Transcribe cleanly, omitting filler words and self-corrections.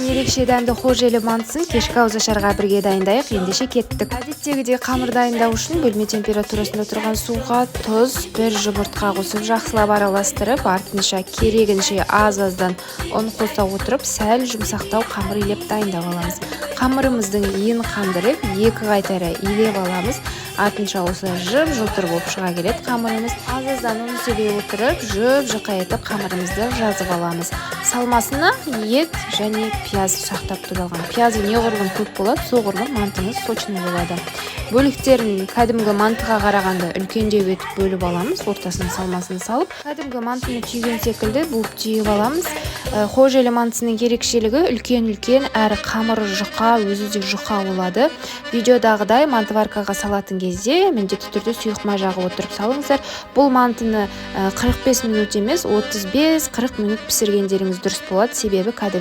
ерекше дәмді хожелі мантысын кешкі ауызашарға бірге дайындайық. Ендеше кеттік. Әдеттегідей қамыр дайындау үшін бөлме температурасында тұрған суға тұз, бір жұмыртқа қосып жақсылап араластырып, артынша керегінше аз-аздан ұн қоса отырып, сәл жұмсақтау қамыр илеп дайындап аламыз. Қамырымыздың иін қандырып, екі қайтара илеп аламыз. Артынша осылай жып-жылтыр болып шыға келеді қамырымыз. Аз-аздан ұн сөйлей отырып, жұп-жұқа етіп қамырымызды жазып аламыз. Салмасына ет және пияз сақтап тұралған. Пиязы неғұрлым көп болады, соғұрлым мантымыз сочный болады. Бөліктерін кәдімгі мантыға қарағанда үлкендеу етіп бөліп аламыз, ортасына салмасын салып. Кәдімгі мантыны түйген секілді буып түйіп аламыз. Хожелі мантысының ерекшелігі үлкен-үлкен әрі қамыры жұқа, өзі де жұқа болады. Видеодағыдай мантываркаға салатын кезде міндетті түрде сұйық май жағып отырып салыңыздар. Бұл мантыны 45 минут емес, 35-40 минут пісіргендеріңіз дұрыс болады, себебі кәдімгі